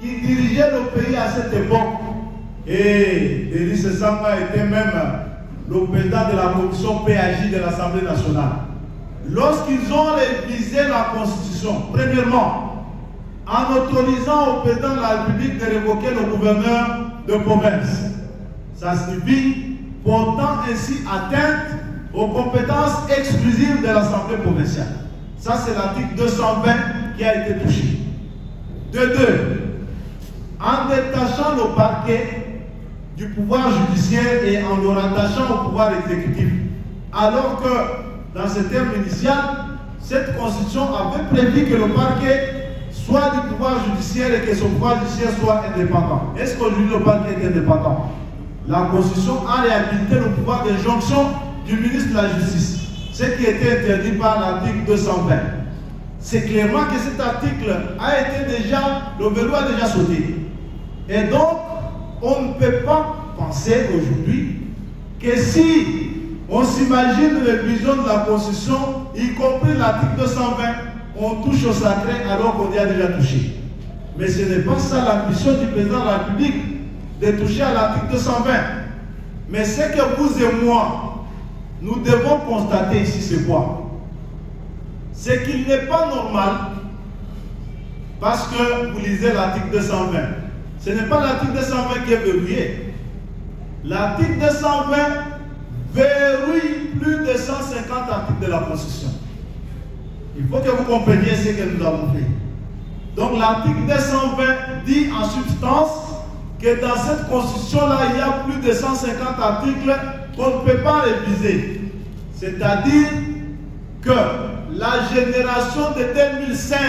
qui dirigeait le pays à cette époque. Et Denis Sesanga était même le président de la commission PAJ de l'Assemblée nationale. Lorsqu'ils ont révisé la Constitution, premièrement, en autorisant au président de la République de révoquer le gouverneur de province, ça signifie portant ainsi atteinte aux compétences exclusives de l'Assemblée provinciale. Ça, c'est l'article 220 qui a été touché. De deux, en détachant le parquet du pouvoir judiciaire et en le rattachant au pouvoir exécutif, alors que dans ce terme initial, cette constitution avait prévu que le parquet soit du pouvoir judiciaire et que son pouvoir judiciaire soit indépendant. Est-ce qu'aujourd'hui le parquet est indépendant? La constitution a réhabilité le pouvoir d'injonction du ministre de la Justice, ce qui était interdit par l'article 220. C'est clairement que cet article a été déjà, le verrou a déjà sauté. Et donc, on ne peut pas penser aujourd'hui que si on s'imagine les visions de la Constitution, y compris l'article 220, on touche au sacré alors qu'on y a déjà touché. Mais ce n'est pas ça l'ambition du président de la République, de toucher à l'article 220. Mais ce que vous et moi, nous devons constater ici, c'est quoi? C'est qu'il n'est pas normal, parce que vous lisez l'article 220, ce n'est pas l'article 220 qui est verrouillé. L'article 220 verrouille plus de 150 articles de la Constitution. Il faut que vous compreniez ce que nous avons fait. Donc l'article 220 dit en substance que dans cette Constitution-là, il y a plus de 150 articles qu'on ne peut pas réviser. C'est-à-dire que la génération de 2005,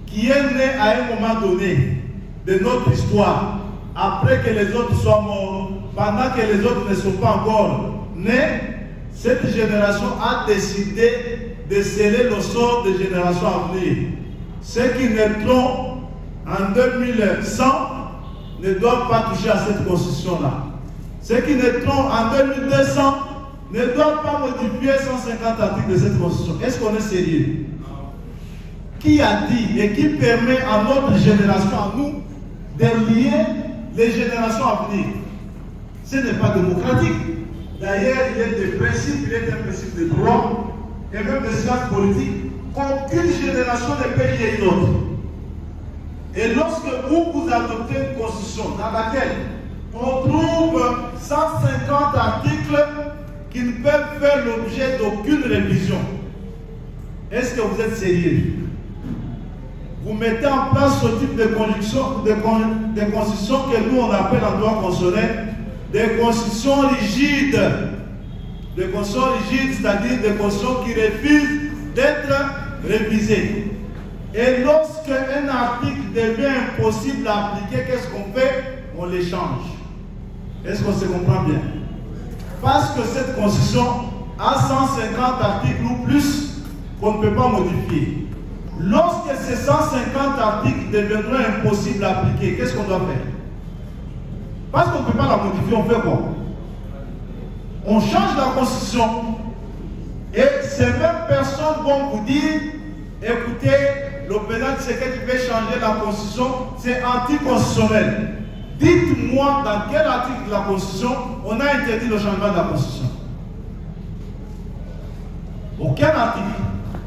qui est née à un moment donné de notre histoire, après que les autres soient morts, pendant que les autres ne sont pas encore nés, cette génération a décidé de sceller le sort des générations à venir. Ceux qui naîtront en 2100 ne doivent pas toucher à cette constitution-là. Ceux qui naîtront en 2200 ne doivent pas modifier 150 articles de cette constitution. Est-ce qu'on est sérieux? Qui a dit et qui permet à notre génération, à nous, de lier les générations à venir? Ce n'est pas démocratique. D'ailleurs, il y a des principes, il y a des principes de droit et même de sciences politiques qu'aucune génération ne peut lier une autre. Et lorsque vous adoptez une constitution dans laquelle on trouve 150 articles qui ne peuvent faire l'objet d'aucune révision, est-ce que vous êtes sérieux? Vous mettez en place ce type de constitution que nous on appelle en droit constitutionnel des constitutions rigides. Des constitutions rigides, c'est-à-dire des constitutions qui refusent d'être révisées. Et lorsque un article devient impossible à appliquer, qu'est-ce qu'on fait? On l'échange. Est-ce qu'on se comprend bien? Parce que cette constitution a 150 articles ou plus qu'on ne peut pas modifier. Lorsque ces 150 articles deviendront impossibles à appliquer, qu'est-ce qu'on doit faire? Parce qu'on ne peut pas la modifier, on fait quoi? On change la constitution. Et ces mêmes personnes vont vous dire, écoutez, le président Tshisekedi veut changer la constitution, c'est anticonstitutionnel. Dites-moi dans quel article de la constitution on a interdit le changement de la constitution. Aucun article.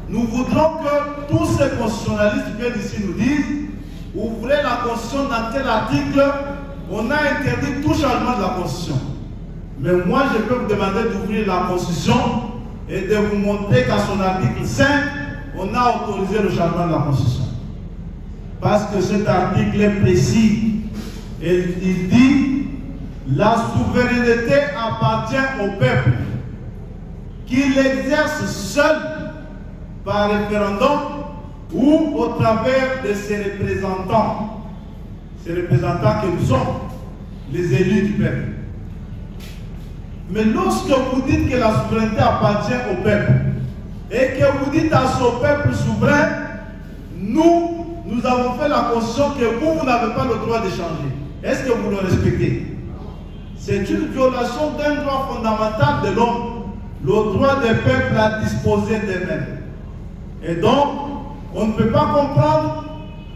Nous voudrons que tous ces constitutionnalistes qui viennent ici nous disent, ouvrez la constitution dans quel article on a interdit tout changement de la constitution. Mais moi je peux vous demander d'ouvrir la constitution et de vous montrer qu'à son article 5, on a autorisé le changement de la constitution. Parce que cet article est précis. Et il dit, la souveraineté appartient au peuple, qu'il exerce seul par référendum ou au travers de ses représentants. Ces représentants que nous sommes, les élus du peuple. Mais lorsque vous dites que la souveraineté appartient au peuple et que vous dites à ce peuple souverain, nous avons fait la constitution que vous n'avez pas le droit de changer. Est-ce que vous le respectez? C'est une violation d'un droit fondamental de l'homme, le droit des peuples à disposer d'eux-mêmes. Et donc, on ne peut pas comprendre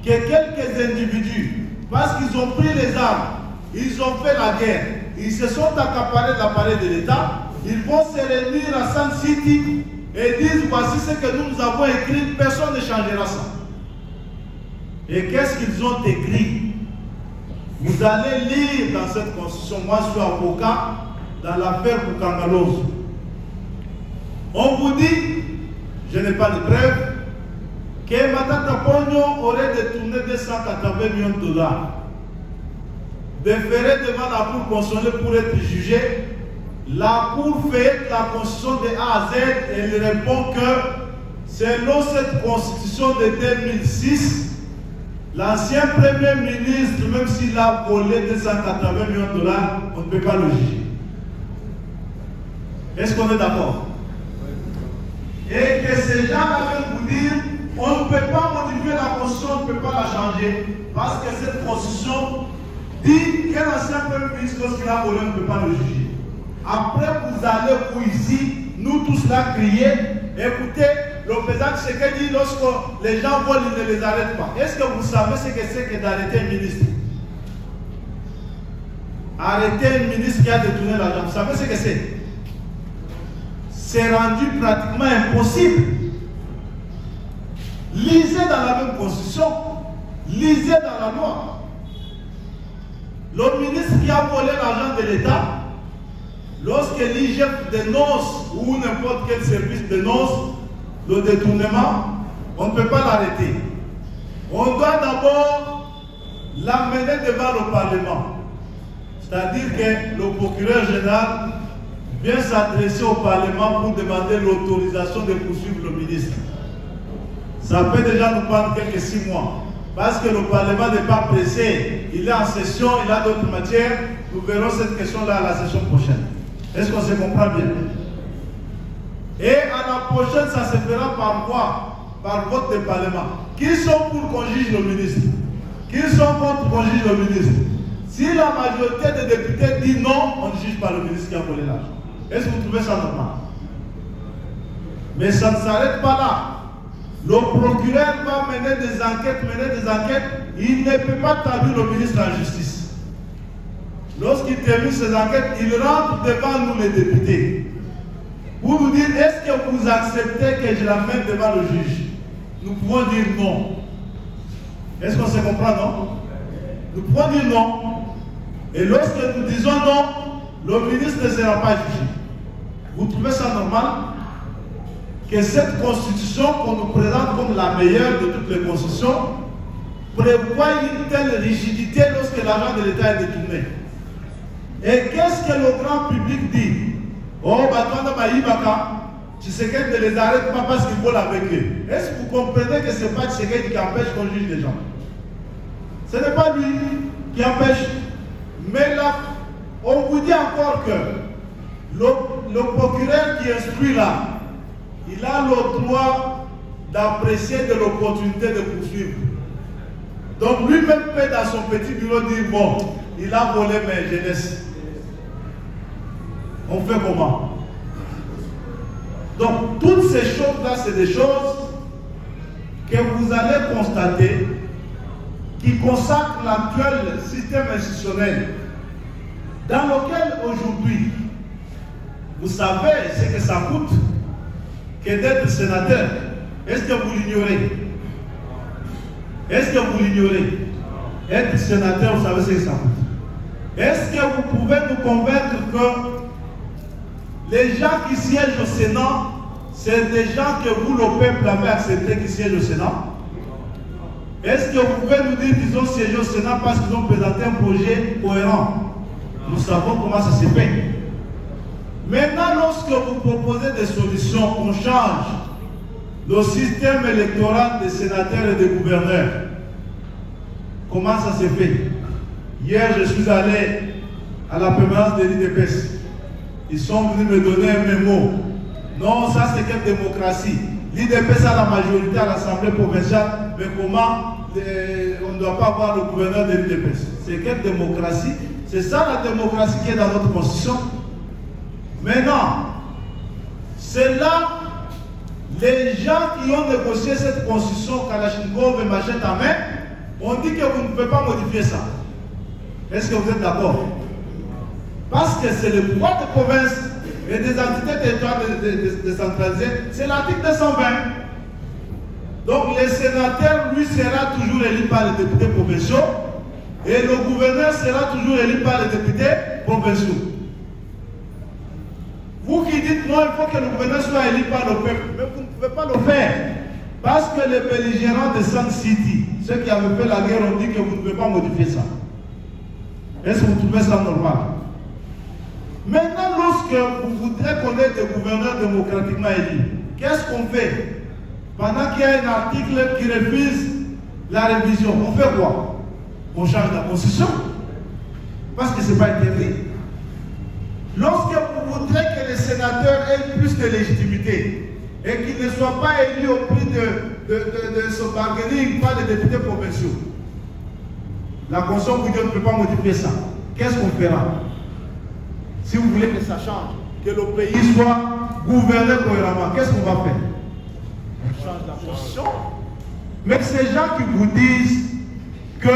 que quelques individus, parce qu'ils ont pris les armes, ils ont fait la guerre, ils se sont accaparés de l'appareil de l'État, ils vont se réunir à Sun City et disent voici ce que nous avons écrit, personne ne changera ça. Et qu'est-ce qu'ils ont écrit? Vous allez lire dans cette constitution, moi je suis avocat dans l'affaire Bukangalose. On vous dit, je n'ai pas de preuve, que Matata Pogno aurait détourné 280 millions de dollars. Déféré devant la Cour constitutionnelle pour être jugé. La Cour fait la constitution de A à Z et elle répond que selon cette constitution de 2006, l'ancien Premier ministre, même s'il a volé 280 millions de dollars, on ne peut pas le juger. Est-ce qu'on est d'accord? Et que ces gens-là veulent vous dire, on ne peut pas modifier la constitution, on ne peut pas la changer, parce que cette constitution dit qu'un ancien Premier ministre, lorsqu'il a volé, on ne peut pas le juger. Après, vous allez, vous ici, nous tous là, crier, écoutez, le président Tshisekedi dit, lorsque les gens volent, il ne les arrête pas. Est-ce que vous savez ce que c'est que d'arrêter un ministre? Arrêter un ministre qui a détourné l'argent, vous savez ce que c'est? C'est rendu pratiquement impossible. Lisez dans la même constitution, lisez dans la loi. Le ministre qui a volé l'argent de l'État, lorsque l'IGF dénonce ou n'importe quel service dénonce le détournement, on ne peut pas l'arrêter. On doit d'abord l'amener devant le Parlement. C'est-à-dire que le procureur général vient s'adresser au Parlement pour demander l'autorisation de poursuivre le ministre. Ça peut déjà nous prendre quelques 6 mois. Parce que le Parlement n'est pas pressé. Il est en session, il a d'autres matières. Nous verrons cette question-là à la session prochaine. Est-ce qu'on se comprend bien? Et à la prochaine, ça se fera par quoi? Par vote du Parlement. Qui sont pour qu'on juge le ministre? Qui sont contre qu'on juge le ministre? Si la majorité des députés dit non, on ne juge pas le ministre qui a volé l'argent. Est-ce que vous trouvez ça normal? Mais ça ne s'arrête pas là. Le procureur va mener des enquêtes, il ne peut pas traduire le ministre en justice. Lorsqu'il termine ses enquêtes, il rentre devant nous les députés. Pour vous dire, est-ce que vous acceptez que je l'amène devant le juge? Nous pouvons dire non. Est-ce qu'on se comprend, non? Nous pouvons dire non. Et lorsque nous disons non, le ministre ne sera pas jugé. Vous trouvez ça normal? Que cette constitution qu'on nous présente comme la meilleure de toutes les constitutions prévoit une telle rigidité lorsque l'argent de l'État est détourné. Et qu'est-ce que le grand public dit? Oh, Batouanda Maïbaka, Tshisekedi ne les arrête pas parce qu'ils volent avec eux. Est-ce que vous comprenez que ce n'est pas Tshisekedi qui empêche qu'on juge les gens? Ce n'est pas lui qui empêche. Mais là, on vous dit encore que le procureur qui instruit là, il a le droit d'apprécier de l'opportunité de poursuivre. Donc lui-même peut dans son petit bureau dire, bon, il a volé mes jeunesses. On fait comment? Donc toutes ces choses-là, c'est des choses que vous allez constater qui consacrent l'actuel système institutionnel dans lequel aujourd'hui, vous savez ce que ça coûte que d'être sénateur. Est-ce que vous l'ignorez? Est-ce que vous l'ignorez? Être sénateur, vous savez ce que ça coûte. Est-ce que vous pouvez nous convaincre que les gens qui siègent au Sénat, c'est des gens que vous, le peuple, avez accepté qui siègent au Sénat? Est-ce que vous pouvez nous dire qu'ils ont siégé au Sénat parce qu'ils ont présenté un projet cohérent? Nous savons comment ça se fait. Maintenant, lorsque vous proposez des solutions, on change le système électoral des sénateurs et des gouverneurs. Comment ça se fait? Hier, je suis allé à la permanence de l'IDPS. Ils sont venus me donner un mémo. Non, ça c'est quelle démocratie? L'IDPS a la majorité à l'Assemblée provinciale, mais comment on ne doit pas avoir le gouverneur de l'IDPS? C'est quelle démocratie? C'est ça la démocratie qui est dans notre constitution. Maintenant, c'est là les gens qui ont négocié cette constitution, Kalachnikov et machette à main, On dit que vous ne pouvez pas modifier ça. Est-ce que vous êtes d'accord? Parce que c'est le pouvoir de province et des entités territoriales décentralisées, c'est l'article 220. Donc le sénateur, lui, sera toujours élu par les députés provinciaux et le gouverneur sera toujours élu par les députés provinciaux. Vous qui dites non, il faut que le gouverneur soit élu par le peuple, mais vous ne pouvez pas le faire. Parce que les belligérants de Sun City, ceux qui avaient fait la guerre, ont dit que vous ne pouvez pas modifier ça. Est-ce que vous trouvez ça normal? Maintenant, lorsque vous voudrez connaître des gouverneurs démocratiquement élus, qu'est-ce qu'on fait? Pendant qu'il y a un article qui refuse la révision, on fait quoi? On change la constitution. Parce que ce n'est pas interdit. Lorsque vous voudrez que les sénateurs aient plus de légitimité et qu'ils ne soient pas élus au prix de ce bargaining par les députés provinciaux, la Constitution vous dit qu'on ne peut pas modifier ça. Qu'est-ce qu'on fera? Si vous voulez que ça change, que le pays soit gouverné cohéremment, qu'est-ce qu'on va faire? On change la Constitution. Mais ces gens qui vous disent que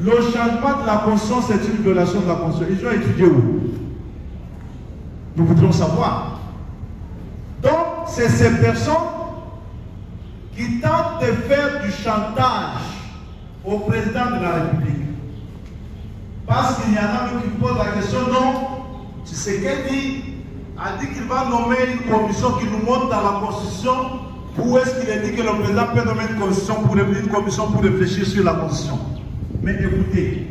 le changement de la Constitution, c'est une violation de la Constitution, ils ont étudié où? Nous voudrions savoir. Donc, c'est ces personnes qui tentent de faire du chantage au président de la République. Parce qu'il y en a qui posent la question, non, Tshisekedi a dit qu'il va nommer une commission qui nous montre dans la Constitution. Où est-ce qu'il a dit que le président peut nommer une commission pour réfléchir sur la Constitution? Mais écoutez,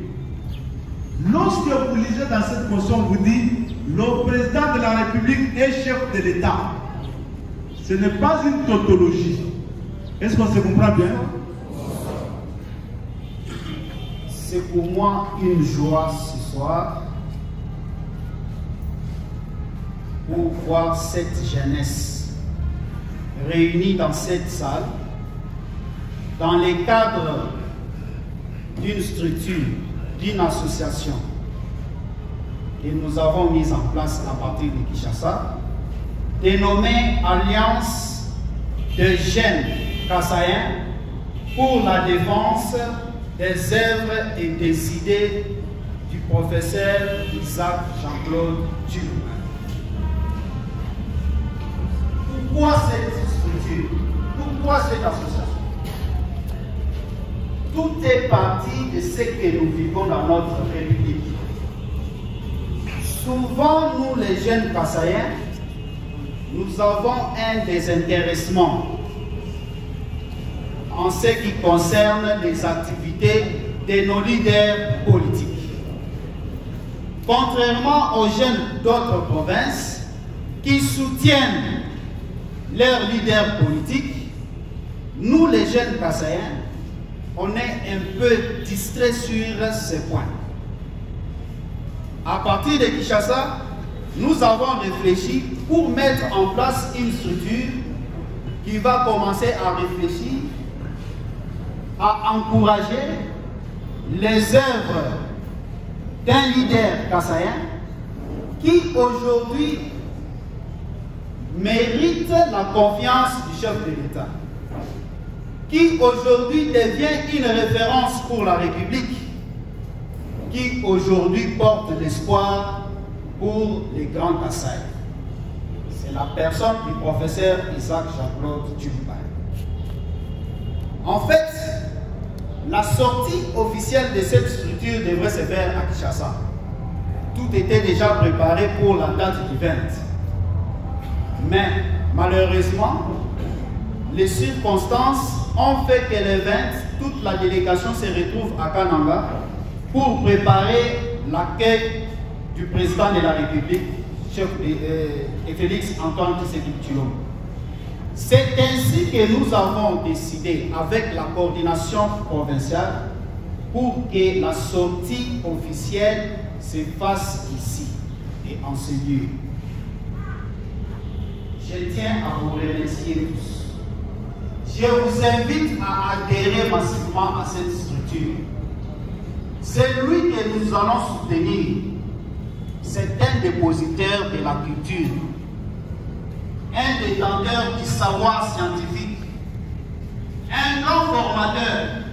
lorsque vous lisez dans cette Constitution, vous dit le président de la République est chef de l'État. Ce n'est pas une tautologie. Est-ce qu'on se comprend bien? C'est pour moi une joie ce soir pour voir cette jeunesse réunie dans cette salle dans les cadres d'une structure, d'une association que nous avons mise en place à partir de Kinshasa, dénommée Alliance de jeunes Kassaïens pour la défense des œuvres et des idées du professeur Isaac Jean-Claude Djuluma. Pourquoi cette structure? Pourquoi cette association? Tout est parti de ce que nous vivons dans notre République. Souvent, nous les jeunes Kassaïens, nous avons un désintéressement en ce qui concerne les activités de nos leaders politiques. Contrairement aux jeunes d'autres provinces qui soutiennent leurs leaders politiques, nous les jeunes Kassaïens, on est un peu distraits sur ces points. À partir de Kinshasa, nous avons réfléchi pour mettre en place une structure qui va commencer à réfléchir, à encourager les œuvres d'un leader kassaïen qui aujourd'hui mérite la confiance du chef de l'État, qui aujourd'hui devient une référence pour la République, qui aujourd'hui porte l'espoir pour les grands Kasaï. C'est la personne du professeur Isaac Jean-Claude Djuluma. En fait, la sortie officielle de cette structure devrait se faire à Kinshasa. Tout était déjà préparé pour la date du 20. Mais malheureusement, les circonstances ont fait que le 20, toute la délégation se retrouve à Kananga pour préparer l'accueil du président de la République, chef Félix Antoine Tshisekedi Tshilombo. C'est ainsi que nous avons décidé avec la coordination provinciale pour que la sortie officielle se fasse ici et en ce lieu. Je tiens à vous remercier tous. Je vous invite à adhérer massivement à cette structure. Celui que nous allons soutenir, c'est un dépositaire de la culture, un détenteur du savoir scientifique, un grand formateur,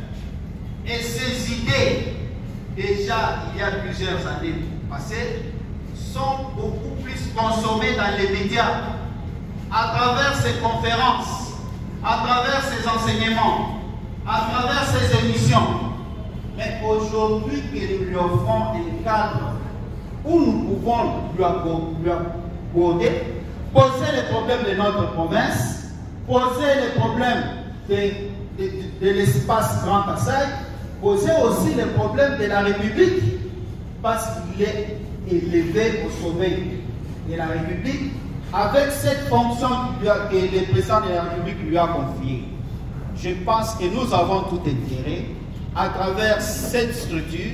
Et ces idées, déjà il y a plusieurs années passées, sont beaucoup plus consommées dans les médias, à travers ces conférences, à travers ces enseignements, à travers ces émissions. Mais aujourd'hui que nous lui offrons un cadre où nous pouvons lui aborder, poser les problèmes de notre province, poser les problèmes de l'espace Grand Kassai, poser aussi les problèmes de la République, parce qu'il est élevé au sommet de la République avec cette fonction que le président de la République lui a confiée. Je pense que nous avons tout intérêt, à travers cette structure,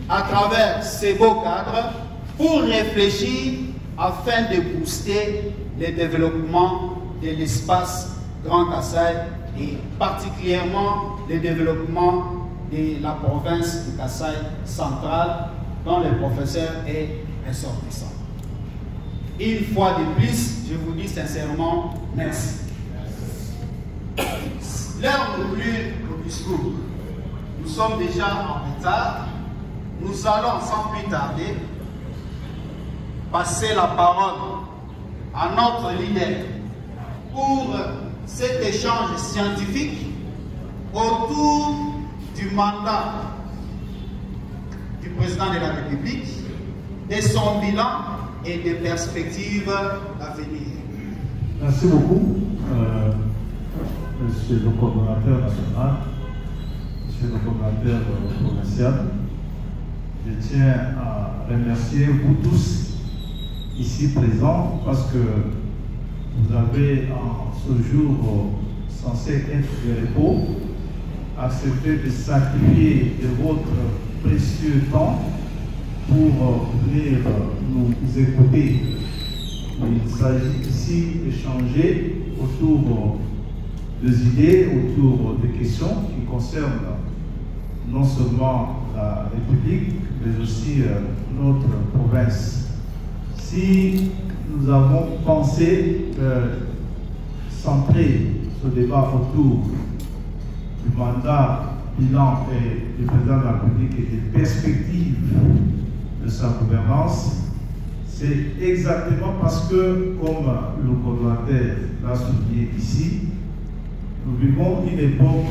à travers ces beaux cadres, pour réfléchir afin de booster le développement de l'espace Grand Kassai et particulièrement le développement de la province du Kassai central, dont le professeur est ressortissant. Une fois de plus, je vous dis sincèrement merci. L'heure ne plus au discours. Nous sommes déjà en retard. Nous allons sans plus tarder passer la parole à notre leader pour cet échange scientifique autour du mandat du président de la République, de son bilan et des perspectives d'avenir. Merci beaucoup, Monsieur le coordonnateur national, Monsieur le coordonnateur provincial. Je tiens à remercier vous tous ici présents parce que vous avez en ce jour censé être de repos accepté de sacrifier de votre précieux temps pour venir nous écouter. Il s'agit ici d'échanger autour des idées, autour des questions qui concernent non seulement la République, mais aussi notre province. Si nous avons pensé centrer ce débat autour du mandat, bilan et du président de la République et des perspectives de sa gouvernance, c'est exactement parce que, comme le coordonnateur l'a souligné ici, nous vivons une époque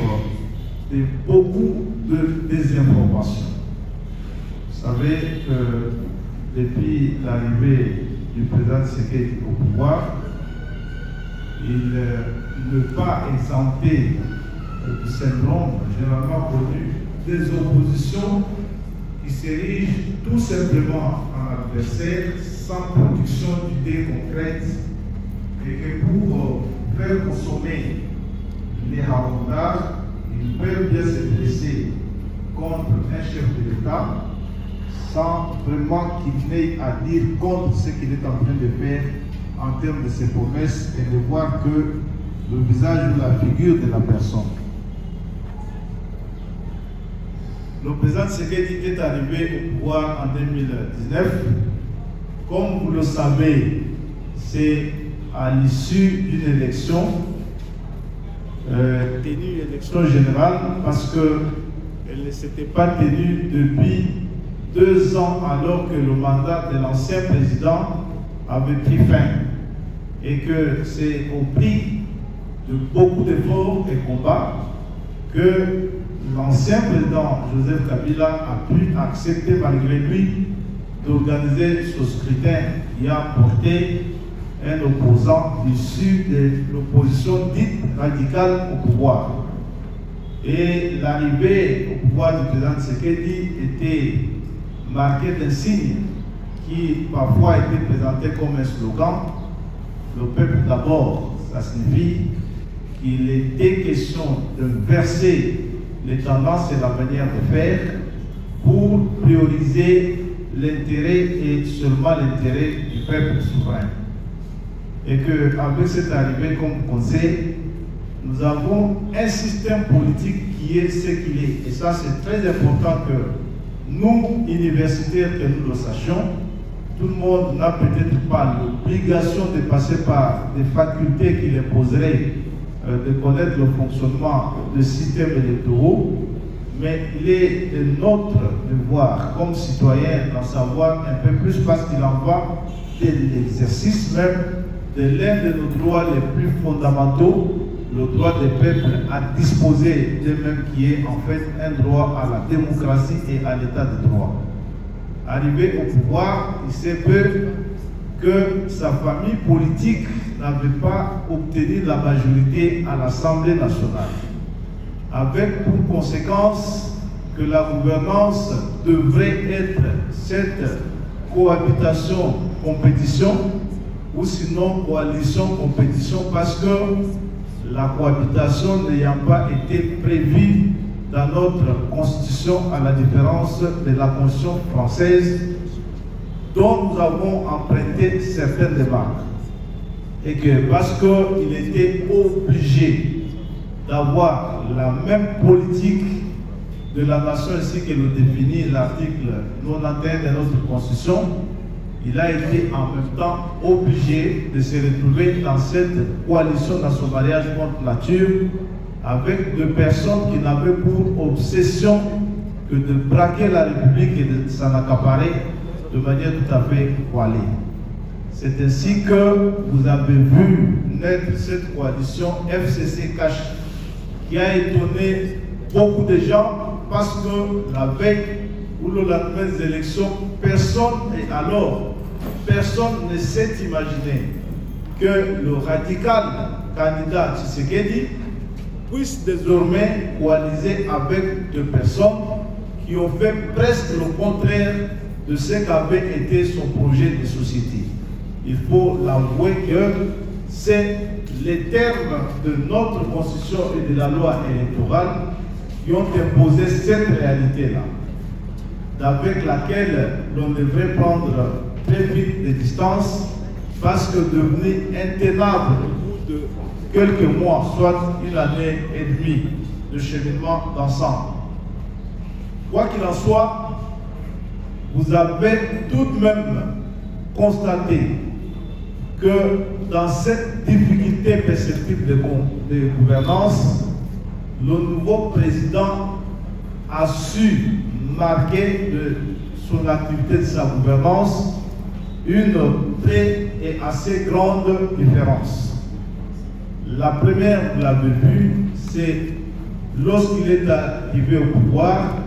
de beaucoup de désinformation. Vous savez que depuis l'arrivée du président Tshisekedi au pouvoir, il ne pas exempté du syndrome généralement connu des oppositions qui s'érigent tout simplement en adversaire sans production d'idées concrètes et que pour faire consommer les avantages, ils peuvent bien se dresser contre un chef de l'État sans vraiment qu'il n'ait à dire contre ce qu'il est en train de faire en termes de ses promesses et de voir que le visage ou la figure de la personne. Le président Tshisekedi est arrivé au pouvoir en 2019. Comme vous le savez, c'est à l'issue d'une élection, tenue une élection générale, parce qu'elle ne s'était pas tenue depuis 2 ans alors que le mandat de l'ancien président avait pris fin. Et que c'est au prix de beaucoup d'efforts et combats que l'ancien président Joseph Kabila a pu accepter malgré lui d'organiser ce scrutin qui a porté un opposant issu de l'opposition dite radicale au pouvoir. Et l'arrivée au pouvoir du président Tshisekedi était marquée d'un signe qui parfois était présenté comme un slogan. Le peuple d'abord, ça signifie qu'il était question de verser les tendances et la manière de faire pour prioriser l'intérêt et seulement l'intérêt du peuple souverain. Et qu'avec cette arrivée, comme on sait, nous avons un système politique qui est ce qu'il est. Et ça, c'est très important que nous, universitaires, que nous le sachions. Tout le monde n'a peut-être pas l'obligation de passer par des facultés qui imposeraient de connaître le fonctionnement des systèmes électoraux, mais il est de notre devoir comme citoyens d'en savoir un peu plus parce qu'il en va de l'exercice même de l'un de nos droits les plus fondamentaux, le droit des peuples à disposer d'eux-mêmes, qui est en fait un droit à la démocratie et à l'état de droit. Arrivé au pouvoir, il sait peu que sa famille politique n'avait pas obtenu la majorité à l'Assemblée nationale, avec pour conséquence que la gouvernance devrait être cette cohabitation-compétition, ou sinon coalition-compétition, parce que la cohabitation n'ayant pas été prévue dans notre constitution, à la différence de la constitution française, dont nous avons emprunté certaines démarches. Et que parce qu'il était obligé d'avoir la même politique de la nation, ainsi que le définit l'article 91 de notre constitution, il a été en même temps obligé de se retrouver dans cette coalition dans son mariage contre nature avec deux personnes qui n'avaient pour obsession que de braquer la République et de s'en accaparer de manière tout à fait voilée. C'est ainsi que vous avez vu naître cette coalition FCC-Cash qui a étonné beaucoup de gens parce que la veille ou le lendemain des élections, personne ne s'est imaginé que le radical candidat Tshisekedi puisse désormais coaliser avec deux personnes qui ont fait presque le contraire de ce qu'avait été son projet de société. Il faut l'avouer que c'est les termes de notre constitution et de la loi électorale qui ont imposé cette réalité-là, avec laquelle l'on devrait prendre très vite des distances, parce que devenu intenable au bout de quelques mois, soit une année et demie de cheminement d'ensemble. Quoi qu'il en soit, vous avez tout de même constaté que dans cette difficulté perceptible de gouvernance, le nouveau président a su marquer de son activité, de sa gouvernance, une très et assez grande différence. La première, vous l'avez vu, c'est lorsqu'il est arrivé au pouvoir,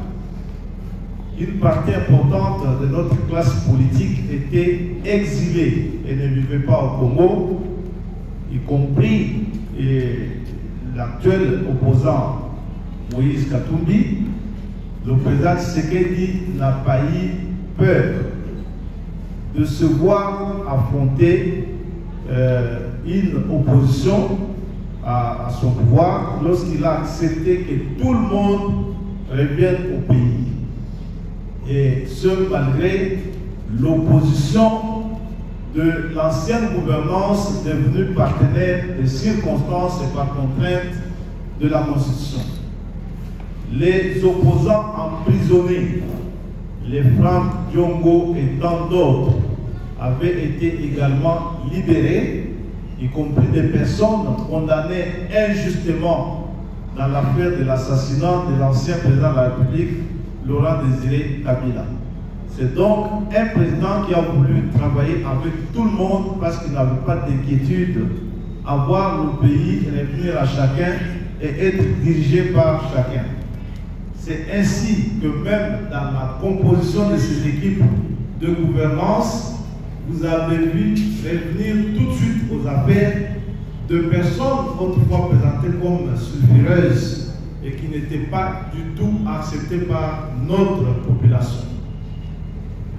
une partie importante de notre classe politique était exilée et ne vivait pas au Congo, y compris l'actuel opposant Moïse Katumbi. Le président Tshisekedi n'a pas eu peur de se voir affronter une opposition à son pouvoir lorsqu'il a accepté que tout le monde revienne au pays. Et ce malgré l'opposition de l'ancienne gouvernance devenue partenaire des circonstances et par contrainte de la Constitution. Les opposants emprisonnés, les Franck Diongo et tant d'autres, avaient été également libérés, y compris des personnes condamnées injustement dans l'affaire de l'assassinat de l'ancien président de la République, Laurent Désiré Kabila. C'est donc un président qui a voulu travailler avec tout le monde parce qu'il n'avait pas d'inquiétude à voir le pays revenir à chacun et être dirigé par chacun. C'est ainsi que même dans la composition de cette équipe de gouvernance, vous avez vu revenir tout de suite aux affaires de personnes autrefois présentées comme sulfureuses et qui n'étaient pas du tout acceptées par notre population.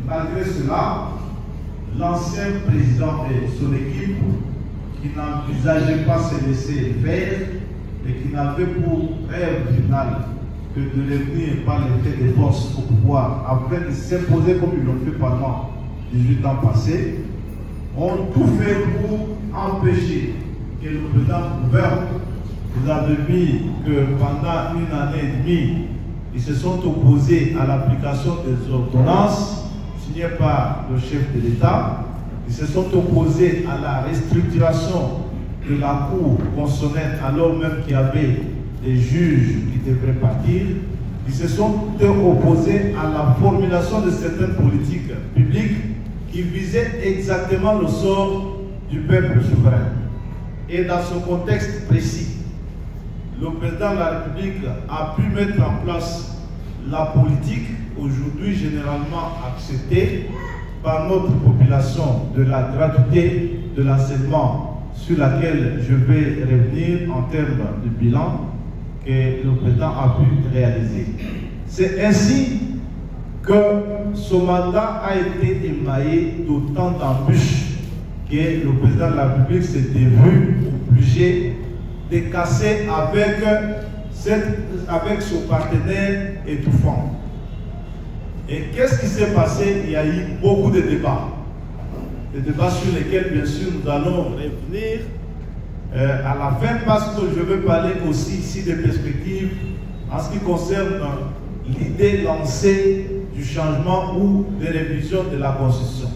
Malgré cela, l'ancien président et son équipe, qui n'envisageaient pas se laisser faire et qui n'avaient pour rêve final que de revenir par l'effet des forces au pouvoir afin de s'imposer comme ils l'ont fait pendant 18 ans passés, ont tout fait pour empêcher que le président gouverne. Vous avez vu que pendant une année et demie, ils se sont opposés à l'application des ordonnances signées par le chef de l'État. Ils se sont opposés à la restructuration de la Cour constitutionnelle alors même qu'il y avait des juges qui devraient partir. ils se sont opposés à la formulation de certaines politiques publiques qui visaient exactement le sort du peuple souverain. Et dans ce contexte précis, le président de la République a pu mettre en place la politique aujourd'hui généralement acceptée par notre population de la gratuité de l'enseignement, sur laquelle je vais revenir en termes de bilan que le président a pu réaliser. C'est ainsi que ce mandat a été émaillé d'autant d'embûches que le président de la République s'était vu obligé de casser avec son partenaire étouffant. Et qu'est-ce qui s'est passé? Il y a eu beaucoup de débats. Des débats sur lesquels, bien sûr, nous allons revenir à la fin, parce que je veux parler aussi ici des perspectives en ce qui concerne l'idée lancée du changement ou des révisions de la Constitution.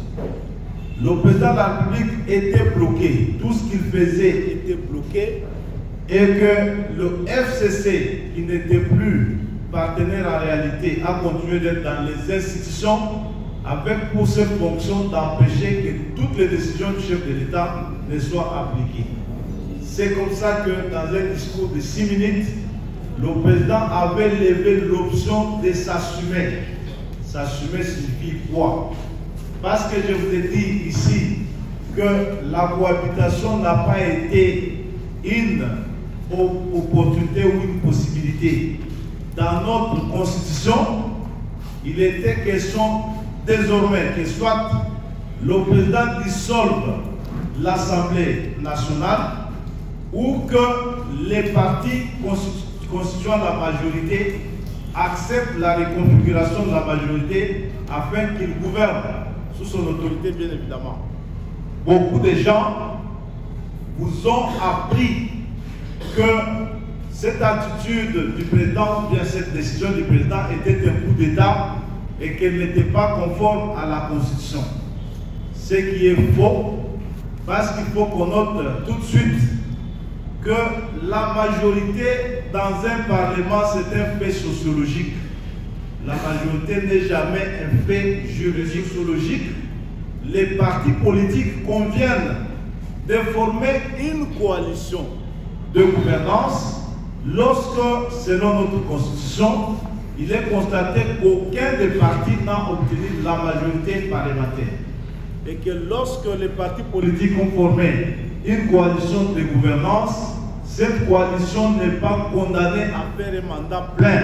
Le président de la République était bloqué, tout ce qu'il faisait était bloqué, et que le FCC, qui n'était plus partenaire en réalité, a continué d'être dans les institutions avec pour cette fonction d'empêcher que toutes les décisions du chef de l'État ne soient appliquées. C'est comme ça que dans un discours de 6 minutes, le président avait levé l'option de s'assumer. S'assumer signifie quoi? Parce que je vous ai dit ici que la cohabitation n'a pas été une opportunité ou une possibilité. Dans notre constitution, il était question désormais que soit le président dissolve l'Assemblée nationale ou que les partis constituant la majorité acceptent la reconfiguration de la majorité afin qu'il gouverne sous son autorité, bien évidemment. Beaucoup de gens vous ont appris que cette attitude du président, bien cette décision du président était un coup d'État et qu'elle n'était pas conforme à la Constitution. Ce qui est faux, parce qu'il faut qu'on note tout de suite que la majorité dans un parlement, c'est un fait sociologique. La majorité n'est jamais un fait juridique sociologique. Les partis politiques conviennent de former une coalition de gouvernance lorsque, selon notre constitution, il est constaté qu'aucun des partis n'a obtenu la majorité parlementaire. Et que lorsque les partis politiques ont formé une coalition de gouvernance, cette coalition n'est pas condamnée à faire un mandat plein,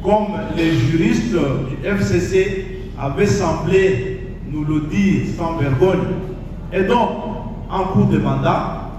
comme les juristes du FCC avaient semblé nous le dire sans vergogne. Et donc, en cours de mandat,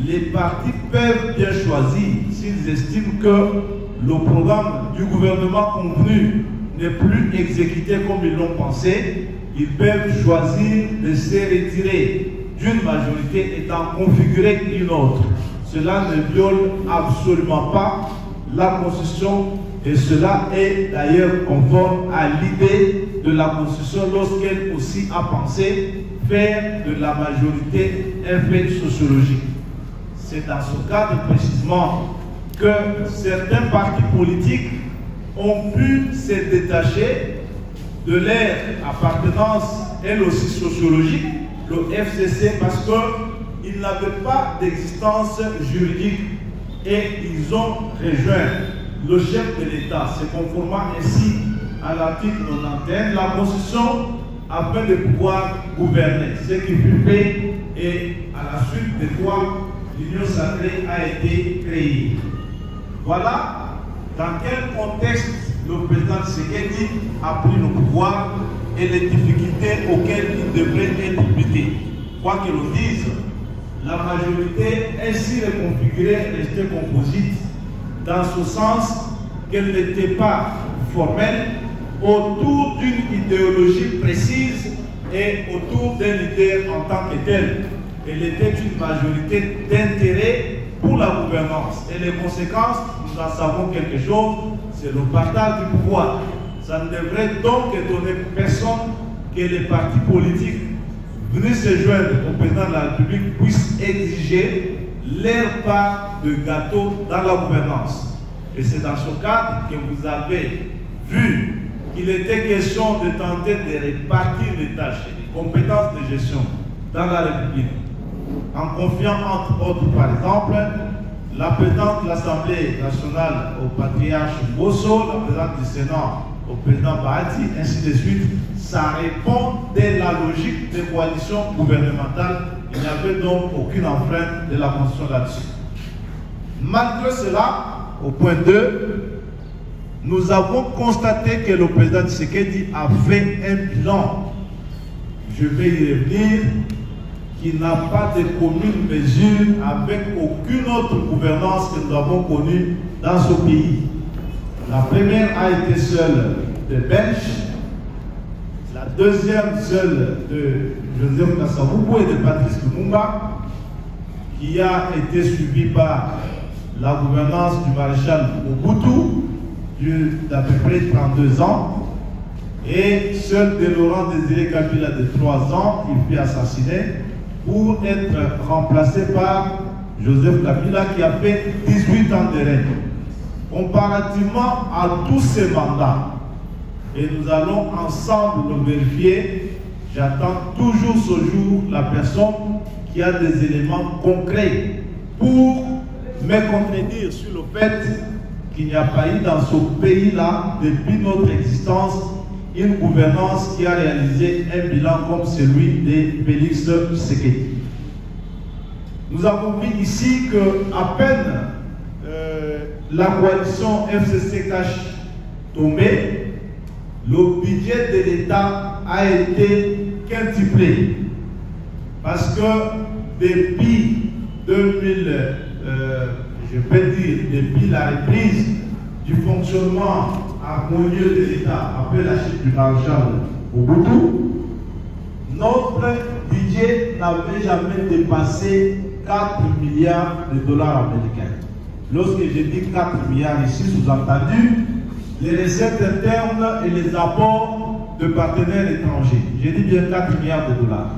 les partis peuvent bien choisir, s'ils estiment que le programme du gouvernement convenu n'est plus exécuté comme ils l'ont pensé, ils peuvent choisir de se retirer d'une majorité et d'en configurer une autre. Cela ne viole absolument pas la Constitution et cela est d'ailleurs conforme à l'idée de la Constitution lorsqu'elle aussi a pensé faire de la majorité un fait sociologique. C'est dans ce cadre précisément que certains partis politiques ont pu se détacher de leur appartenance, elle aussi sociologique, le FCC, parce qu'ils n'avaient pas d'existence juridique et ils ont rejoint le chef de l'État, se conformant ainsi à l'article 91 de la Constitution afin de pouvoir gouverner. Ce qui fut fait et à la suite de quoi l'Union sacrée a été créée. Voilà dans quel contexte le président Tshisekedi a pris le pouvoir et les difficultés auxquelles il devrait être imputé. Quoi que l'on dise, la majorité ainsi reconfigurée restait composite dans ce sens qu'elle n'était pas formelle autour d'une idéologie précise et autour d'un leader en tant que tel. Elle était une majorité d'intérêt pour la gouvernance. Et les conséquences, nous en savons quelque chose, c'est le partage du pouvoir. Ça ne devrait donc étonner personne que les partis politiques venus se joindre au président de la République puissent exiger leur part de gâteau dans la gouvernance. Et c'est dans ce cadre que vous avez vu qu'il était question de tenter de répartir les tâches et les compétences de gestion dans la République, en confiant entre autres, par exemple, la présidente de l'Assemblée nationale au patriarche Bosso, la présidente du Sénat au président Bahati, ainsi de suite. Ça répond de la logique des coalitions gouvernementales. Il n'y avait donc aucune enfreinte de la Constitution là-dessus. Malgré cela, au point 2, nous avons constaté que le président Tshisekedi a fait un bilan, je vais y revenir, qui n'a pas de commune mesure avec aucune autre gouvernance que nous avons connue dans ce pays. La première a été celle de Bench, la deuxième celle de Joseph Kasavubu et de Patrice Lumumba, qui a été suivie par la gouvernance du maréchal Mobutu d'à peu près 32 ans, et celle de Laurent Désiré Kabila de 3 ans, il fut assassiné, pour être remplacé par Joseph Kabila qui a fait 18 ans de règne. Comparativement à tous ces mandats, et nous allons ensemble le vérifier, j'attends toujours ce jour la personne qui a des éléments concrets pour me contredire sur le fait qu'il n'y a pas eu dans ce pays-là, depuis notre existence, une gouvernance qui a réalisé un bilan comme celui de Félix Tshisekedi. Nous avons vu ici qu'à peine la coalition FCC-Cash tombée, le budget de l'État a été quintuplé. Parce que depuis 2000, je peux dire, depuis la reprise du fonctionnement harmonieux de l'État après la chute du maréchal Mobutu, notre budget n'avait jamais dépassé 4 milliards de dollars américains. Lorsque je dis 4 milliards ici, sous-entendu, les recettes internes et les apports de partenaires étrangers. Je dis bien 4 milliards de dollars.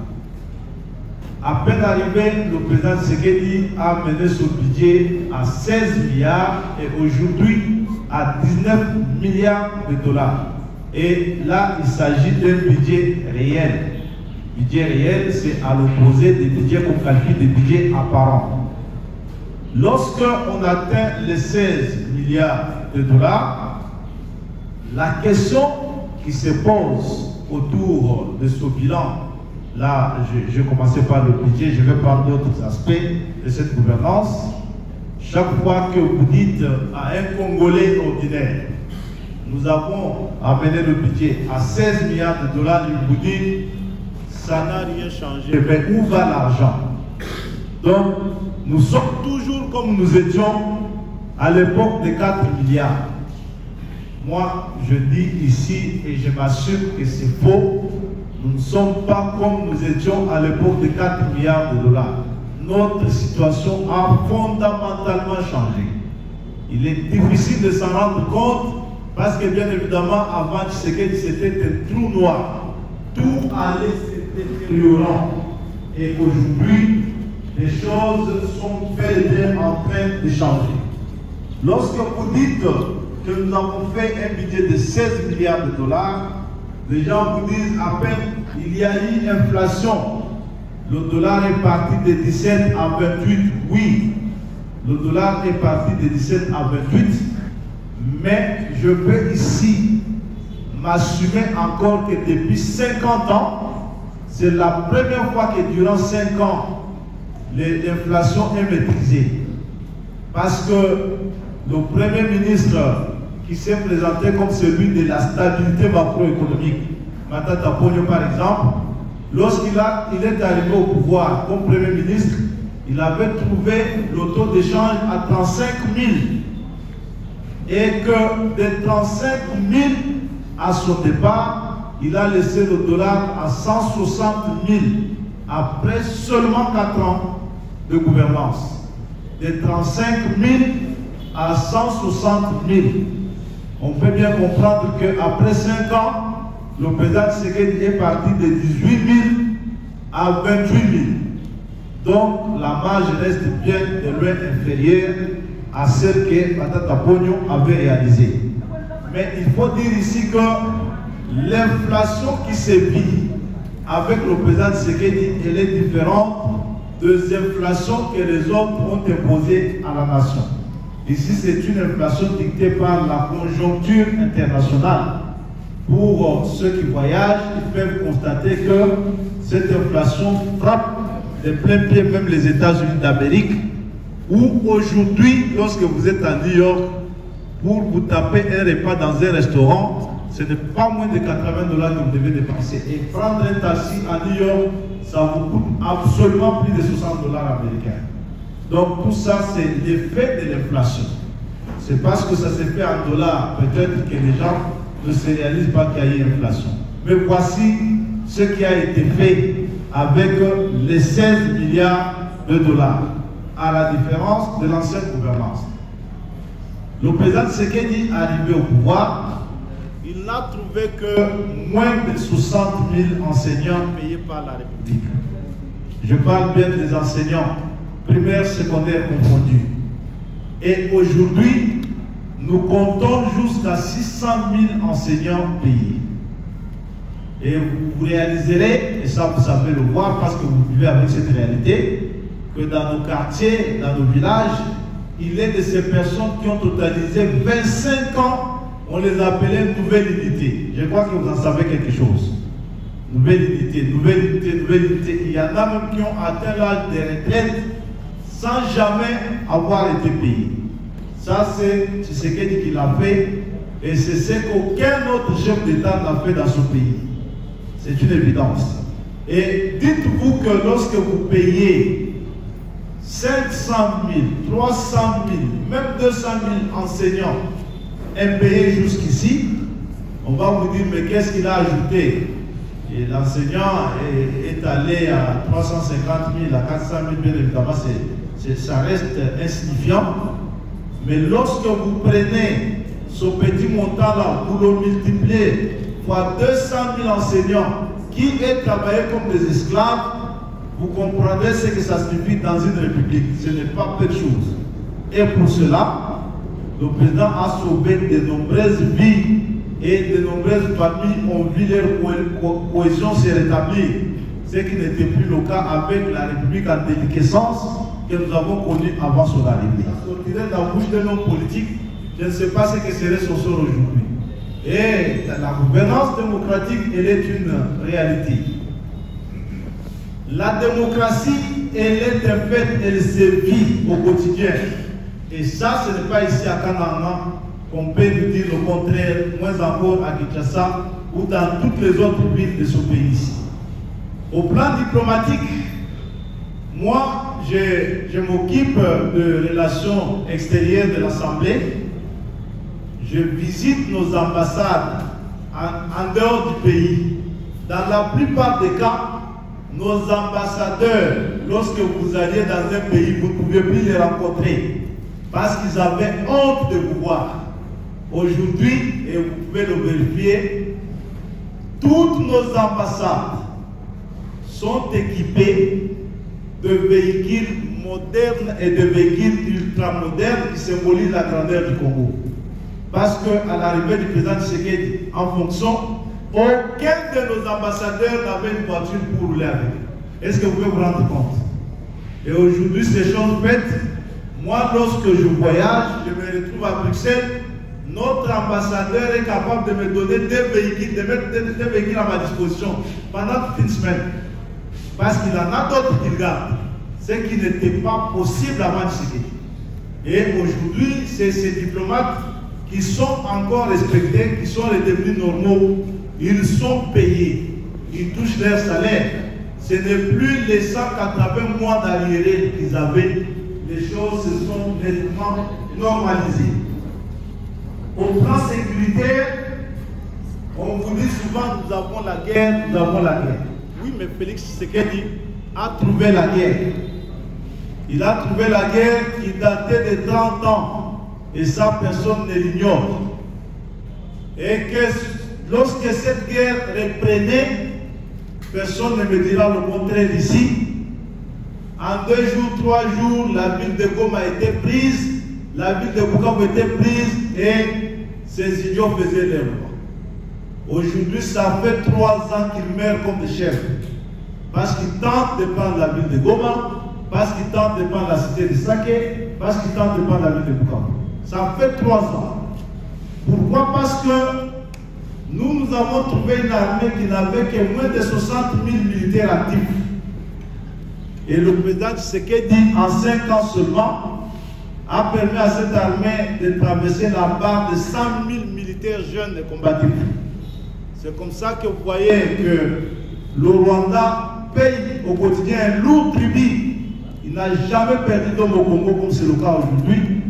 À peine arrivé, le président Tshisekedi a mené son budget à 16 milliards et aujourd'hui à 19 milliards de dollars. Et là, il s'agit d'un budget réel. Budget réel, c'est à l'opposé des budgets qu'on qualifie de budgets apparents. Lorsqu'on atteint les 16 milliards de dollars, la question qui se pose autour de ce bilan, là, je commençais par le budget, je vais parler d'autres aspects de cette gouvernance. Chaque fois que vous dites à un Congolais ordinaire, nous avons amené le budget à 16 milliards de dollars, il vous dit, ça n'a rien changé. Mais où va l'argent? Donc, nous sommes toujours comme nous étions à l'époque de 4 milliards. Moi, je dis ici et je m'assure que c'est faux. Nous ne sommes pas comme nous étions à l'époque de 4 milliards de dollars. Notre situation a fondamentalement changé. Il est difficile de s'en rendre compte parce que bien évidemment, avant Tshisekedi, c'était un trou noir. Tout allait se détériorant. Et aujourd'hui, les choses sont bel et bien en train de changer. Lorsque vous dites que nous avons fait un budget de 16 milliards de dollars, les gens vous disent à peine il y a eu inflation. Le dollar est parti de 17 à 28. Oui, le dollar est parti de 17 à 28. Mais je peux ici m'assumer encore que depuis 50 ans, c'est la première fois que durant 5 ans, l'inflation est maîtrisée. Parce que le Premier ministre qui s'est présenté comme celui de la stabilité macroéconomique, Matata Ponyo par exemple, lorsqu'il est arrivé au pouvoir comme Premier ministre, il avait trouvé le taux d'échange à 35 000. Et que de 35 000 à son départ, il a laissé le dollar à 160 000 après seulement 4 ans de gouvernance. De 35 000 à 160 000. On peut bien comprendre qu'après 5 ans, le président Tshisekedi est parti de 18 000 à 28 000. Donc la marge reste bien de loin inférieure à ce que Matata Pogno avait réalisé. Mais il faut dire ici que l'inflation qui se vit avec le président Tshisekedi, elle est différente des inflations que les autres ont imposées à la nation. Ici, c'est une inflation dictée par la conjoncture internationale. Pour ceux qui voyagent, ils peuvent constater que cette inflation frappe de plein pied même les États-Unis d'Amérique, où aujourd'hui, lorsque vous êtes à New York, pour vous taper un repas dans un restaurant, ce n'est pas moins de $80 que vous devez dépenser. Et prendre un taxi à New York, ça vous coûte absolument plus de $60 américains. Donc tout ça, c'est l'effet de l'inflation. C'est parce que ça s'est fait en dollars, peut-être que les gens ne se réalisent pas qu'il y a eu inflation. Mais voici ce qui a été fait avec les 16 milliards de dollars, à la différence de l'ancienne gouvernance. Le président Tshisekedi, arrivé au pouvoir, il n'a trouvé que moins de 60 000 enseignants payés par la République. Je parle bien des enseignants primaires, secondaires confondus. Et aujourd'hui, nous comptons jusqu'à 600 000 enseignants payés. Et vous réaliserez, et ça vous savez le voir parce que vous vivez avec cette réalité, que dans nos quartiers, dans nos villages, il est de ces personnes qui ont totalisé 25 ans, on les appelait nouvelle unité. Je crois que vous en savez quelque chose. Nouvelle unité, nouvelle unité, nouvelle unité. Il y en a même qui ont atteint l'âge de retraite sans jamais avoir été payés. Ça, c'est Tshisekedi qui l'a fait, et c'est ce qu'aucun autre chef d'État n'a fait dans ce pays. C'est une évidence. Et dites-vous que lorsque vous payez 500 000, 300 000, même 200 000 enseignants impayés jusqu'ici, on va vous dire, mais qu'est-ce qu'il a ajouté? Et l'enseignant est allé à 350 000, à 400 000, bien évidemment, ça reste insignifiant. Mais lorsque vous prenez ce petit montant-là, vous le multipliez par 200 000 enseignants qui est travaillé comme des esclaves, vous comprendrez ce que ça signifie dans une république. Ce n'est pas peu de choses. Et pour cela, le président a sauvé de nombreuses vies et de nombreuses familles ont vu leur cohésion se rétablir. Ce qui n'était plus le cas avec la République en déliquescence que nous avons connue avant son arrivée. Ça sortirait de la bouche d'un homme politique, je ne sais pas ce que serait son sort aujourd'hui. Et la gouvernance démocratique, elle est une réalité. La démocratie, elle est un fait, elle se vit au quotidien. Et ça, ce n'est pas ici à Kananga qu'on peut nous dire le contraire, moins encore à Kinshasa ou dans toutes les autres villes de ce pays. Au plan diplomatique, moi, je m'occupe de relations extérieures de l'Assemblée. Je visite nos ambassades en dehors du pays. Dans la plupart des cas, nos ambassadeurs, lorsque vous alliez dans un pays, vous ne pouviez plus les rencontrer parce qu'ils avaient honte de vous voir. Aujourd'hui, et vous pouvez le vérifier, toutes nos ambassades sont équipées de véhicules modernes et de véhicules ultramodernes qui symbolisent la grandeur du Congo. Parce qu'à l'arrivée du président Tshisekedi, en fonction, aucun de nos ambassadeurs n'avait une voiture pour rouler avec. Est-ce que vous pouvez vous rendre compte? Et aujourd'hui, ces choses faites, moi, lorsque je voyage, je me retrouve à Bruxelles, notre ambassadeur est capable de me donner des véhicules, de mettre des véhicules à ma disposition pendant toute une semaine. Parce qu'il en a d'autres qu'il garde. Ce qui n'était pas possible avant Tshisekedi. Et aujourd'hui, c'est ces diplomates qui sont encore respectés, qui sont redevenus normaux, ils sont payés, ils touchent leur salaire. Ce n'est plus les 180 mois d'arriéré qu'ils avaient, les choses se sont nettement normalisées. Au plan sécuritaire, on vous dit souvent nous avons la guerre, nous avons la guerre. Oui, mais Félix Tshisekedi a trouvé la guerre. Il a trouvé la guerre qui datait de 30 ans. Et ça, personne ne l'ignore. Et que lorsque cette guerre reprenait, personne ne me dira le contraire ici. En 2 jours, 3 jours, la ville de Goma a été prise la ville de Bukavu était prise et ces idiots faisaient leur loi. Aujourd'hui, ça fait 3 ans qu'ils meurent comme des chefs. Parce qu'ils tentent de prendre la ville de Goma, parce qu'ils tentent de prendre la cité de Saké, parce qu'ils tentent de prendre la ville de Bukavu. Ça fait 3 ans. Pourquoi? Parce que nous avons trouvé une armée qui n'avait que moins de 60 000 militaires actifs. Et le président Tshisekedi, en 5 ans seulement, a permis à cette armée de traverser la barre de 100 000 militaires jeunes et combatifs. C'est comme ça que vous voyez que le Rwanda paye au quotidien un lourd tribut. Il n'a jamais perdu d'homme au Congo comme c'est le cas aujourd'hui.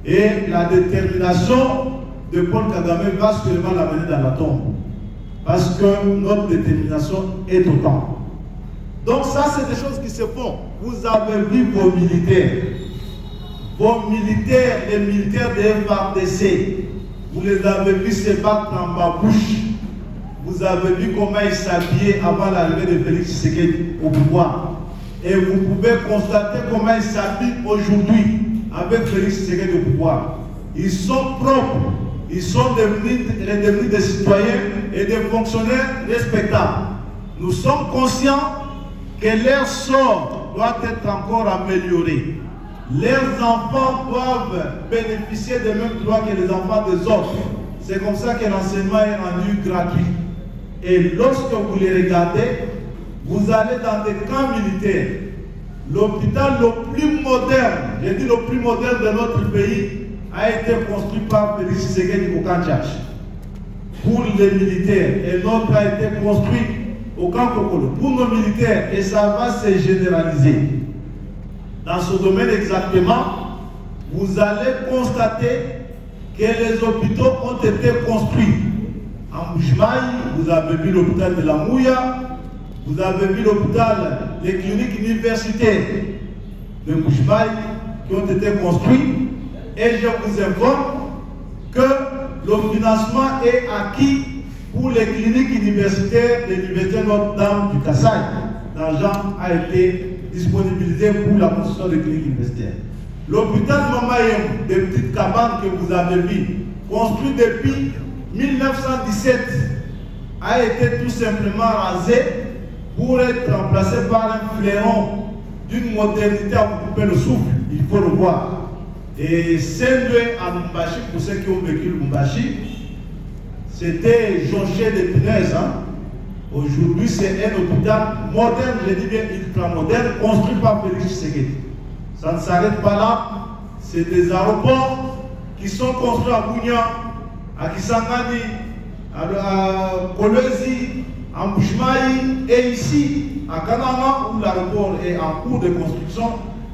Et la détermination de Paul Kagame va seulement l'amener dans la tombe. Parce que notre détermination est au temps. Donc ça, c'est des choses qui se font. Vous avez vu vos militaires. Vos militaires, les militaires de FARDC, vous les avez vus se battre en babouche. Vous avez vu comment ils s'habillaient avant l'arrivée de Félix Tshisekedi au pouvoir. Et vous pouvez constater comment ils s'habillent aujourd'hui avec Félix Tshisekedi au pouvoir. Ils sont propres. Ils sont devenus des citoyens et des fonctionnaires respectables. Nous sommes conscients que leur sort doit être encore amélioré. Leurs enfants doivent bénéficier des mêmes droits que les enfants des autres. C'est comme ça que l'enseignement est rendu gratuit. Et lorsque vous les regardez, vous allez dans des camps militaires. L'hôpital le plus moderne, j'ai dit le plus moderne de notre pays, a été construit par Félix Tshisekedi au Kanchach pour les militaires. Et l'autre a été construit au camp Kokolo pour nos militaires. Et ça va se généraliser. Dans ce domaine exactement, vous allez constater que les hôpitaux ont été construits. En Mbujimayi, vous avez vu l'hôpital de la Mouya, vous avez vu l'hôpital, les cliniques universitaires de Mbujimayi qui ont été construits. Et je vous informe que le financement est acquis pour les cliniques universitaires de l'Université Notre-Dame du Kassai. L'argent a été disponibilisé pour la construction des cliniques universitaires. L'hôpital Mamayem, des petites cabanes que vous avez vues, construit depuis 1917, a été tout simplement rasé pour être remplacé par un fleuron d'une modernité à vous couper le souffle. Il faut le voir. Et Sendwe à Lumbashi, pour ceux qui ont vécu Lumbashi, c'était jonché de punaises. Hein? Aujourd'hui, c'est un hôpital moderne, je dis bien ultra-moderne, construit par Félix Tshisekedi. Ça ne s'arrête pas là. C'est des aéroports qui sont construits à Bounia, à Kisangani, à Kolwezi, à Mbujimayi et ici, à Kanama, où l'aéroport est en cours de construction.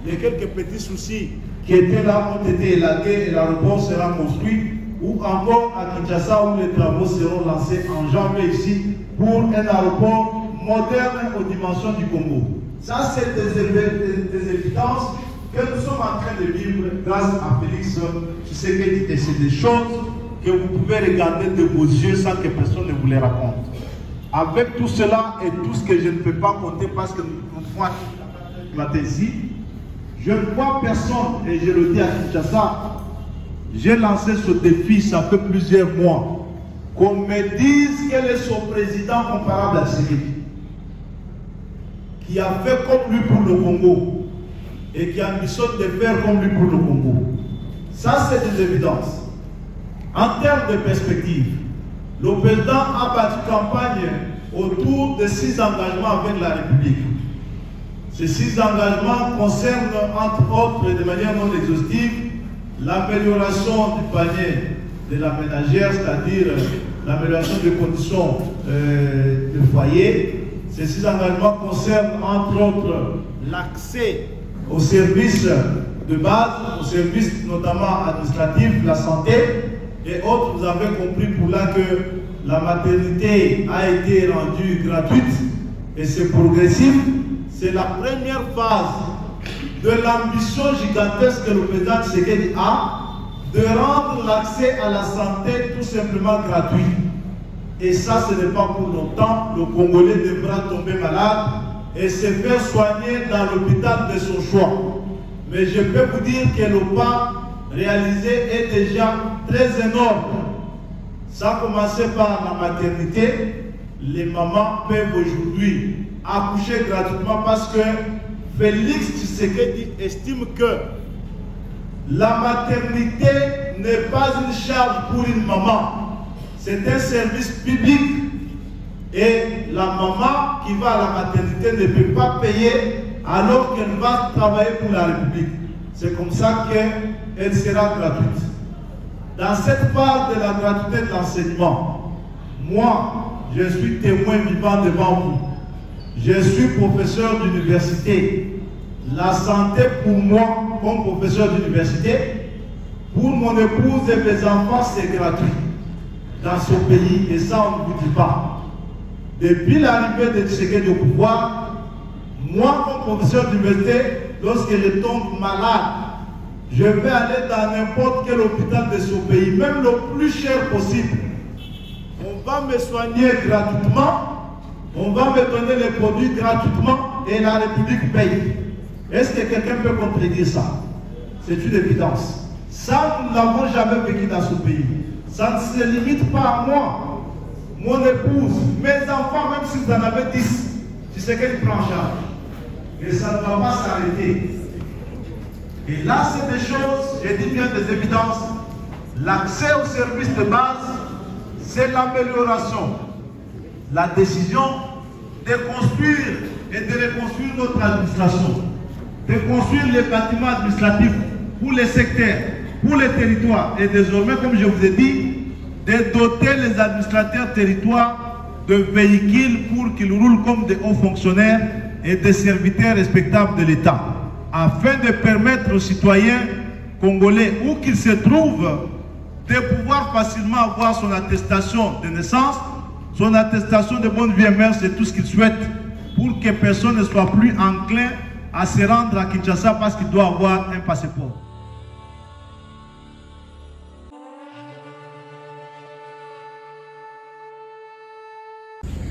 Il y a quelques petits soucis qui étaient là, ont été élagués et l'aéroport sera construit. Ou encore à Kinshasa, où les travaux seront lancés en janvier ici pour un aéroport moderne aux dimensions du Congo. Ça, c'est des évidences que nous sommes en train de vivre grâce à Félix Tshisekedi. Et c'est des choses que vous pouvez regarder de vos yeux sans que personne ne vous les raconte. Avec tout cela et tout ce que je ne peux pas compter parce que nous faisons la thèse, je ne vois personne, et je le dis à Kinshasa, j'ai lancé ce défi, ça fait plusieurs mois, qu'on me dise quel est son président comparable à Tshisekedi, qui a fait comme lui pour le Congo, et qui ambitionne de faire comme lui pour le Congo. Ça, c'est des évidences. En termes de perspective, le président a battu campagne autour de 6 engagements avec la République. Ces 6 engagements concernent, entre autres, et de manière non exhaustive, l'amélioration du panier de la ménagère, c'est-à-dire l'amélioration des conditions de foyer. Ces 6 engagements concernent, entre autres, l'accès aux services de base, aux services notamment administratifs, la santé et autres. Vous avez compris pour là que la maternité a été rendue gratuite et c'est progressif. C'est la première phase de l'ambition gigantesque que le président Tshisekedi a de rendre l'accès à la santé tout simplement gratuit. Et ça, ce n'est pas pour longtemps. Le Congolais devra tomber malade et se faire soigner dans l'hôpital de son choix. Mais je peux vous dire que le pas réalisée est déjà très énorme. Sans commencer par la maternité, les mamans peuvent aujourd'hui accoucher gratuitement parce que Félix Tshisekedi estime que la maternité n'est pas une charge pour une maman. C'est un service public et la maman qui va à la maternité ne peut pas payer alors qu'elle va travailler pour la République. C'est comme ça qu'elle sera gratuite. Dans cette part de la gratuité de l'enseignement, moi, je suis témoin vivant devant vous. Je suis professeur d'université. La santé pour moi, comme professeur d'université, pour mon épouse et mes enfants, c'est gratuit dans ce pays. Et ça, on ne vous dit pas. Depuis l'arrivée de Tshisekedi au pouvoir, moi, comme professeur d'université, lorsque je tombe malade, je vais aller dans n'importe quel hôpital de ce pays, même le plus cher possible. On va me soigner gratuitement, on va me donner les produits gratuitement et la République paye. Est-ce que quelqu'un peut contredire ça? C'est une évidence. Ça, nous ne l'avons jamais vécu dans ce pays. Ça ne se limite pas à moi, mon épouse, mes enfants, même s'ils en avaient 10, tu sais qu'elle prend en charge. Et ça ne va pas s'arrêter. Et là, c'est des choses, je dis bien des évidences. L'accès aux services de base, c'est l'amélioration. La décision de construire et de reconstruire notre administration, de construire les bâtiments administratifs pour les secteurs, pour les territoires. Et désormais, comme je vous ai dit, de doter les administrateurs territoires de véhicules pour qu'ils roulent comme des hauts fonctionnaires et des serviteurs respectables de l'État, afin de permettre aux citoyens congolais, où qu'ils se trouvent, de pouvoir facilement avoir son attestation de naissance, son attestation de bonne vie et mœurs, c'est tout ce qu'ils souhaitent, pour que personne ne soit plus enclin à se rendre à Kinshasa parce qu'il doit avoir un passeport.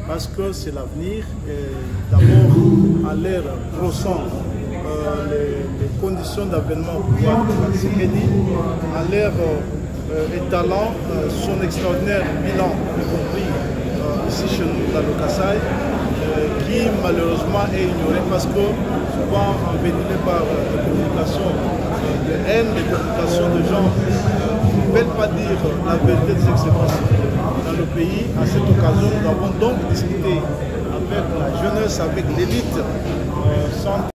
Parce que c'est l'avenir. D'abord, à l'ère grossant les conditions d'avènement au pouvoir de Tshisekedi, à l'ère étalant son extraordinaire bilan, y compris ici chez nous, dans le Kasaï, qui malheureusement est ignoré parce que souvent envenimé par des communications de haine, des communications de gens qui ne veulent pas dire la vérité de ce qui se passe dans le pays. À cette occasion, nous avons donc discuté avec la jeunesse, avec l'élite, sans